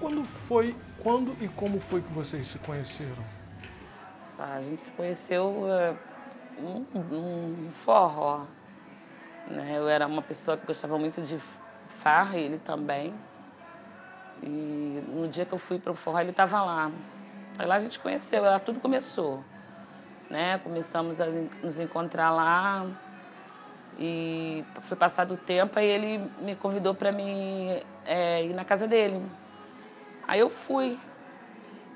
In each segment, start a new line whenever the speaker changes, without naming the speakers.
Quando e como foi que vocês se conheceram?
A gente se conheceu num forró, né? Eu era uma pessoa que gostava muito de farra, e ele também. E no dia que eu fui para o forró, ele estava lá. Aí lá a gente conheceu, lá tudo começou, né? Começamos a nos encontrar lá e foi passado o tempo, aí ele me convidou para mim ir na casa dele. Aí eu fui.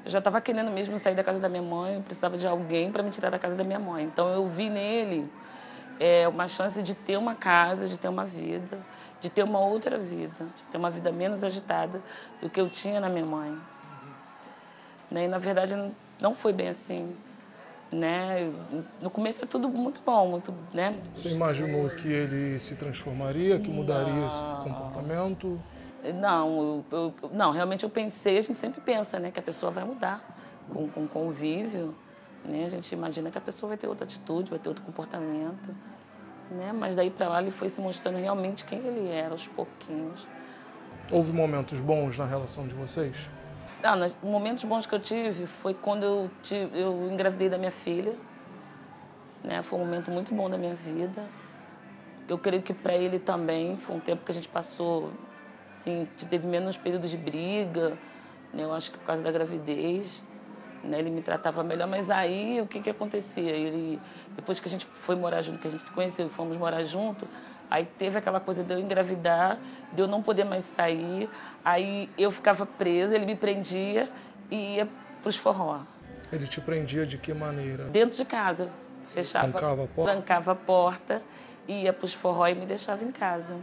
Eu já estava querendo mesmo sair da casa da minha mãe, eu precisava de alguém para me tirar da casa da minha mãe. Então eu vi nele uma chance de ter uma casa, de ter uma vida, de ter uma outra vida, de ter uma vida menos agitada do que eu tinha na minha mãe. E, na verdade, não foi bem assim. Né? No começo é tudo muito bom, muito, né?
Você imaginou que ele se transformaria, que mudaria esse comportamento?
Não, realmente eu pensei, a gente sempre pensa, né, que a pessoa vai mudar com o convívio, né? A gente imagina que a pessoa vai ter outra atitude, vai ter outro comportamento, né? Mas daí para lá ele foi se mostrando realmente quem ele era, aos pouquinhos.
Houve momentos bons na relação de vocês?
Os momentos bons que eu tive foi quando eu engravidei da minha filha, né? Foi um momento muito bom da minha vida. Eu creio que para ele também foi um tempo que a gente passou, sim, teve menos períodos de briga, né? Eu acho que por causa da gravidez, né? Ele me tratava melhor, mas aí o que acontecia? Depois que a gente foi morar junto, que a gente se conheceu e fomos morar junto, aí teve aquela coisa de eu engravidar, de eu não poder mais sair, aí eu ficava presa, ele me prendia e ia para os forró.
Ele te prendia de que maneira?
Dentro de casa, fechava, trancava a porta, ia para os forró e me deixava em casa.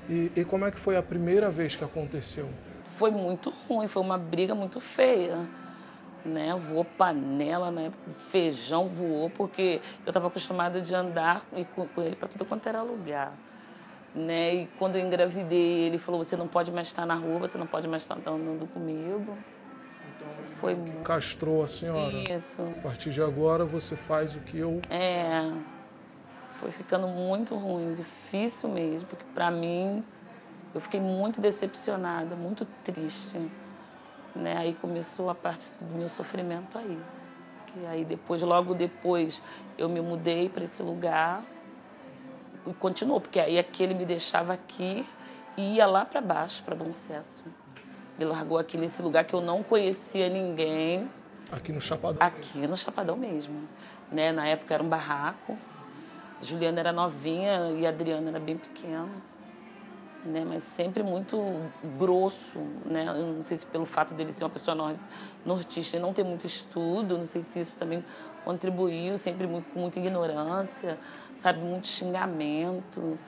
E como é que foi a primeira vez que aconteceu?
Foi muito ruim, foi uma briga muito feia. Né? Voou panela, né? Feijão voou, porque eu estava acostumada de andar com ele para tudo quanto era lugar. Né? E quando eu engravidei, ele falou, você não pode mais estar na rua, você não pode mais estar andando comigo.
Então, foi castrou a senhora.
Isso.
A partir de agora, você faz o que eu...
Foi ficando muito ruim, difícil mesmo, porque para mim, eu fiquei muito decepcionada, muito triste. Né? Aí começou a parte do meu sofrimento aí. Que aí logo depois, eu me mudei para esse lugar e continuou, porque aí aquele me deixava aqui e ia lá para baixo, para Bom Sucesso. Me largou aqui nesse lugar que eu não conhecia ninguém.
Aqui no Chapadão?
Aqui no Chapadão mesmo. Né? Na época era um barraco. Juliana era novinha e a Adriana era bem pequena. Né, mas sempre muito grosso, né? Eu não sei se pelo fato dele ser uma pessoa nortista e não ter muito estudo, não sei se isso também contribuiu, sempre com muita ignorância, sabe, muito xingamento,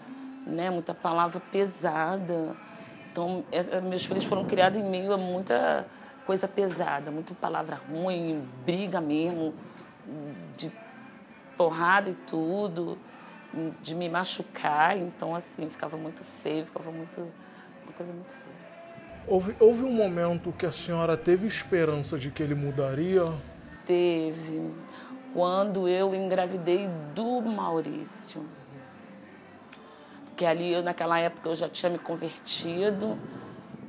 né? Muita palavra pesada. Então, meus filhos foram criados em meio a muita coisa pesada, muita palavra ruim, briga mesmo, de porrada e tudo, de me machucar, então assim, ficava muito feio, uma coisa muito feia.
Houve um momento que a senhora teve esperança de que ele mudaria?
Teve, quando eu engravidei do Maurício. Porque ali, naquela época, eu já tinha me convertido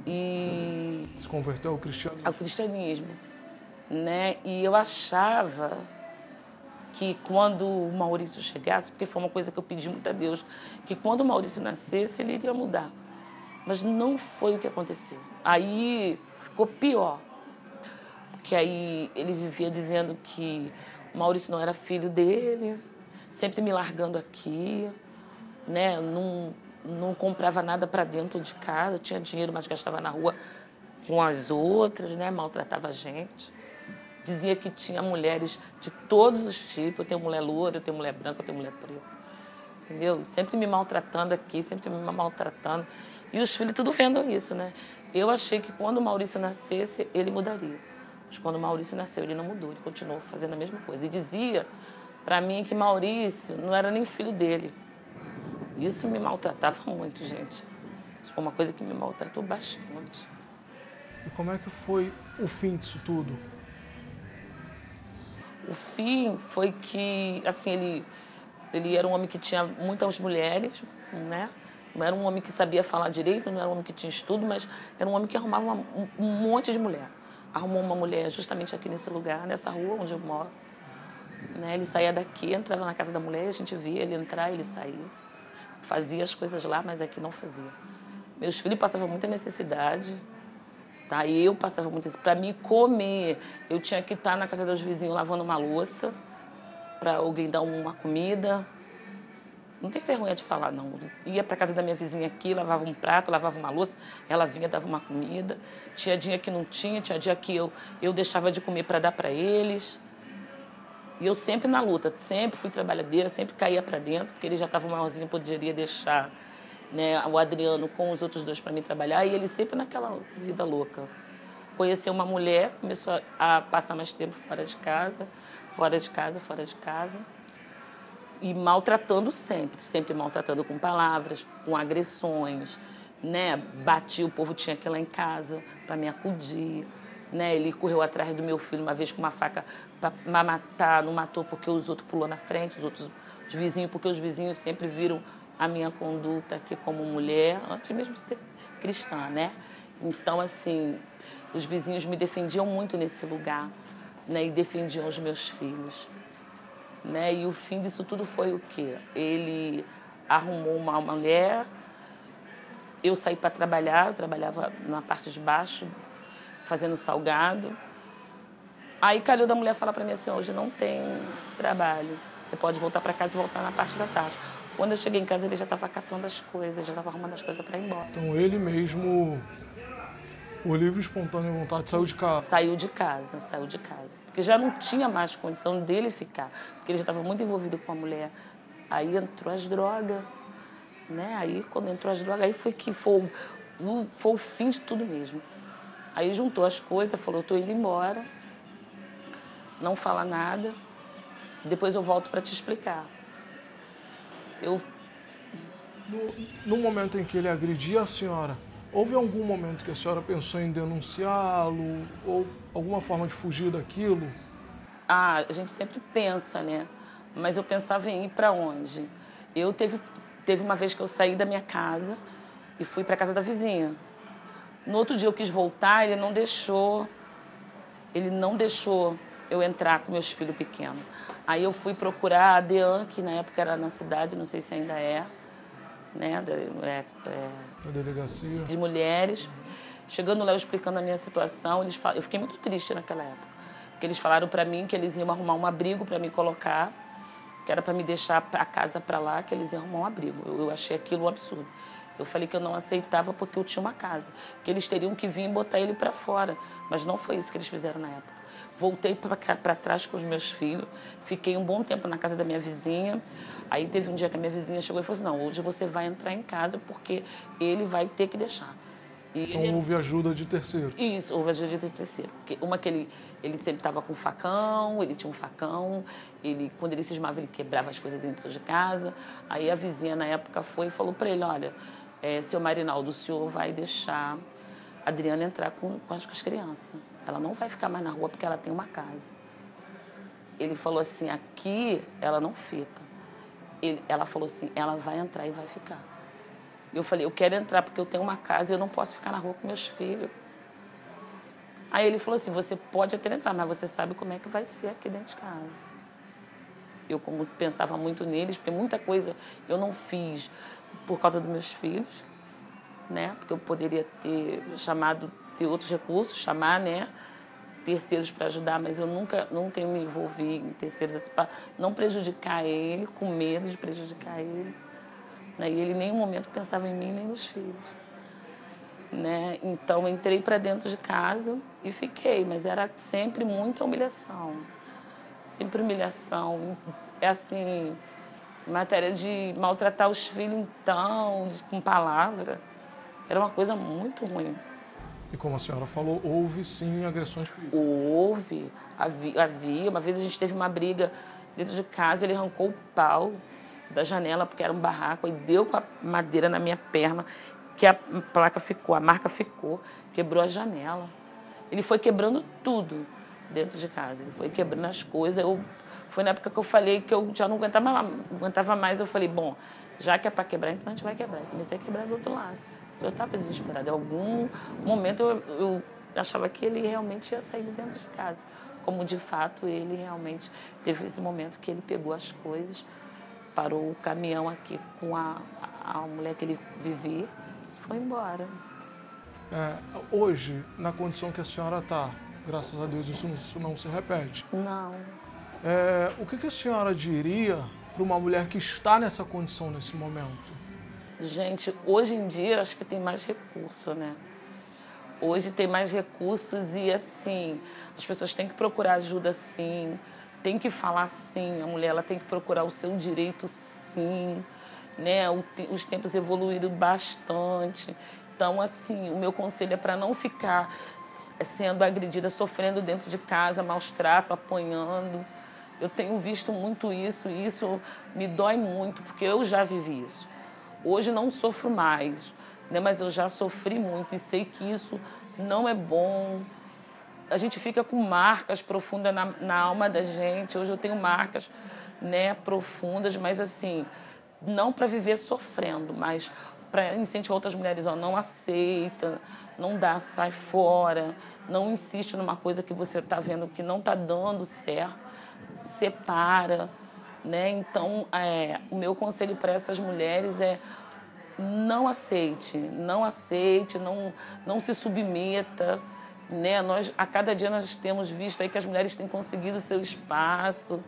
e...
Se converteu ao cristianismo?
Ao cristianismo, né? E eu achava que quando o Maurício chegasse, porque foi uma coisa que eu pedi muito a Deus, que quando o Maurício nascesse, ele iria mudar. Mas não foi o que aconteceu. Aí ficou pior. Porque aí ele vivia dizendo que o Maurício não era filho dele, sempre me largando aqui, né? Não comprava nada para dentro de casa, tinha dinheiro, mas gastava na rua com as outras, né? Maltratava a gente. Dizia que tinha mulheres de todos os tipos. Eu tenho mulher loura, eu tenho mulher branca, eu tenho mulher preta. Entendeu? Sempre me maltratando aqui, sempre me maltratando. E os filhos tudo vendo isso, né? Eu achei que quando o Maurício nascesse, ele mudaria. Mas quando o Maurício nasceu, ele não mudou. Ele continuou fazendo a mesma coisa. E dizia para mim que Maurício não era nem filho dele. Isso me maltratava muito, gente. Isso foi uma coisa que me maltratou bastante.
E como é que foi o fim disso tudo?
O fim foi que, assim, ele era um homem que tinha muitas mulheres, né? Não era um homem que sabia falar direito, não era um homem que tinha estudo, mas era um homem que arrumava um monte de mulher. Arrumou uma mulher justamente aqui nesse lugar, nessa rua onde eu moro. Né? Ele saía daqui, entrava na casa da mulher, a gente via ele entrar, ele saía. Fazia as coisas lá, mas aqui não fazia. Meus filhos passavam muita necessidade. Tá? Eu passava muito isso. Para mim comer, eu tinha que estar na casa dos vizinhos lavando uma louça, para alguém dar uma comida. Não tem vergonha de falar, não. Ia para casa da minha vizinha aqui, lavava um prato, lavava uma louça, ela vinha, dava uma comida. Tinha dia que não tinha dia que eu deixava de comer para dar para eles. E eu sempre na luta, sempre fui trabalhadeira, sempre caía para dentro, porque ele já estava maiorzinho, poderia deixar, né, o Adriano com os outros dois para mim trabalhar, e ele sempre naquela vida louca. Conheceu uma mulher, começou a passar mais tempo fora de casa, fora de casa, fora de casa. E maltratando sempre maltratando com palavras, com agressões, né? Batia, o povo tinha que ir lá em casa para me acudir, né? Ele correu atrás do meu filho uma vez com uma faca para matar, não matou porque os outros pulou na frente, os vizinhos, porque os vizinhos sempre viram a minha conduta aqui como mulher, antes mesmo de ser cristã, né? Então, assim, os vizinhos me defendiam muito nesse lugar, né? E defendiam os meus filhos. Né? E o fim disso tudo foi o quê? Ele arrumou uma mulher, eu saí para trabalhar, eu trabalhava na parte de baixo, fazendo salgado. Aí calhou da mulher falar para mim assim, hoje não tem trabalho, você pode voltar para casa e voltar na parte da tarde. Quando eu cheguei em casa, ele já estava catando as coisas, já estava arrumando as coisas para ir embora.
Então ele mesmo, por livre e espontânea vontade, saiu de casa?
Saiu de casa. Porque já não tinha mais condição dele ficar. Porque ele já estava muito envolvido com a mulher. Aí entrou as drogas, né? Aí quando entrou as drogas, aí foi o fim de tudo mesmo. Aí juntou as coisas, falou, estou indo embora, não fala nada, depois eu volto para te explicar.
No momento em que ele agredia a senhora, houve algum momento que a senhora pensou em denunciá-lo ou alguma forma de fugir daquilo?
A gente sempre pensa, né? Mas eu pensava em ir para onde? Teve uma vez que eu saí da minha casa e fui para a casa da vizinha. No outro dia eu quis voltar, ele não deixou eu entrar com meus filhos pequenos. Aí eu fui procurar a DEAN, que na época era na cidade, não sei se ainda é, né?
A delegacia
de mulheres. Chegando lá, eu explicando a minha situação, eu fiquei muito triste naquela época. Porque eles falaram para mim que eles iam arrumar um abrigo para me colocar, que era para me deixar a casa para lá, que eles iam arrumar um abrigo. Eu achei aquilo um absurdo. Eu falei que eu não aceitava porque eu tinha uma casa, que eles teriam que vir e botar ele para fora. Mas não foi isso que eles fizeram na época. Voltei para trás com os meus filhos, fiquei um bom tempo na casa da minha vizinha. Aí teve um dia que a minha vizinha chegou e falou assim, não, hoje você vai entrar em casa porque ele vai ter que deixar.
Então houve ajuda de terceiro?
Isso, houve ajuda de terceiro. Porque ele sempre estava com facão, ele tinha um facão, quando ele cismava, ele quebrava as coisas dentro de casa. Aí a vizinha, na época, foi e falou para ele, olha, seu Marinaldo, o senhor vai deixar a Adriana entrar com as crianças. Ela não vai ficar mais na rua porque ela tem uma casa. Ele falou assim, aqui ela não fica. Ela falou assim, ela vai entrar e vai ficar. Eu falei, eu quero entrar porque eu tenho uma casa e eu não posso ficar na rua com meus filhos. Aí ele falou assim, você pode até entrar, mas você sabe como é que vai ser aqui dentro de casa. Eu como pensava muito neles, porque muita coisa eu não fiz por causa dos meus filhos, né? Porque eu poderia ter outros recursos, chamar, né? Terceiros para ajudar, mas eu nunca me envolvi em terceiros assim, para não prejudicar ele, com medo de prejudicar ele. Né? E ele em nenhum momento pensava em mim nem nos filhos. Né? Então, entrei para dentro de casa e fiquei, mas era sempre muita humilhação. Sempre humilhação. É assim, matéria de maltratar os filhos, então, com palavra. Era uma coisa muito ruim.
E como a senhora falou, houve sim agressões físicas?
Houve, havia. Uma vez a gente teve uma briga dentro de casa, ele arrancou o pau da janela, porque era um barraco, e deu com a madeira na minha perna, que a placa ficou, a marca ficou, quebrou a janela. Ele foi quebrando tudo dentro de casa, ele foi quebrando as coisas. Foi na época que eu falei que eu já não aguentava mais, eu falei, bom, Já que é para quebrar, então a gente vai quebrar. Eu comecei a quebrar do outro lado. Eu estava desesperada. Em algum momento eu achava que ele realmente ia sair de dentro de casa. Como, de fato, ele realmente teve esse momento que ele pegou as coisas, parou o caminhão aqui com a mulher que ele vivia e foi embora.
Hoje, na condição que a senhora está, graças a Deus isso não se repete.
Não.
O que a senhora diria para uma mulher que está nessa condição nesse momento?
Gente, hoje em dia acho que tem mais recurso, né? Hoje tem mais recursos e, assim, as pessoas têm que procurar ajuda, sim. Tem que falar, sim. A mulher ela tem que procurar o seu direito, sim. Né? Os tempos evoluíram bastante. Então, assim, o meu conselho é para não ficar sendo agredida, sofrendo dentro de casa, maus tratos, apanhando. Eu tenho visto muito isso e isso me dói muito, porque eu já vivi isso. Hoje não sofro mais, né? Mas eu já sofri muito e sei que isso não é bom. A gente fica com marcas profundas na alma da gente. Hoje eu tenho marcas, né, profundas, mas assim, não para viver sofrendo, mas para incentivar outras mulheres, não aceita, não dá, sai fora, não insiste numa coisa que você está vendo que não está dando certo, separa, né? Então, o meu conselho para essas mulheres é não aceite, não se submeta, né? A cada dia nós temos visto aí que as mulheres têm conseguido seu espaço,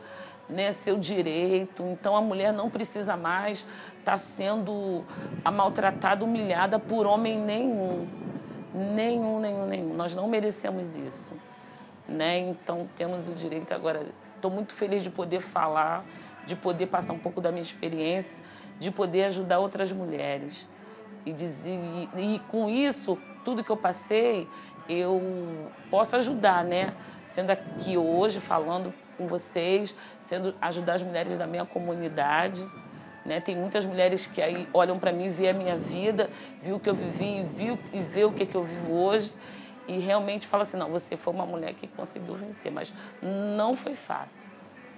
né, seu direito. Então a mulher não precisa mais estar sendo maltratada, humilhada por homem nenhum. Nós não merecemos isso, né? Então temos o direito agora. Estou muito feliz de poder falar, de poder passar um pouco da minha experiência, de poder ajudar outras mulheres. E com isso, tudo que eu passei, eu posso ajudar, né? Sendo aqui hoje, falando com vocês, ajudar as mulheres da minha comunidade, né? Tem muitas mulheres que aí olham para mim, vê a minha vida, viu o que eu vivi e vê o que eu vivo hoje e realmente fala assim, não, você foi uma mulher que conseguiu vencer, mas não foi fácil.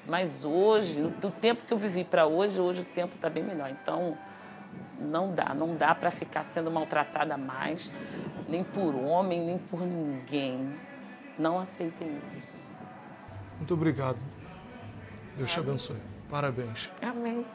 Mas hoje, do tempo que eu vivi para hoje o tempo está bem melhor. Então, não dá para ficar sendo maltratada mais, nem por homem, nem por ninguém. Não aceitem isso.
Muito obrigado. Deus te abençoe. Parabéns.
Amém.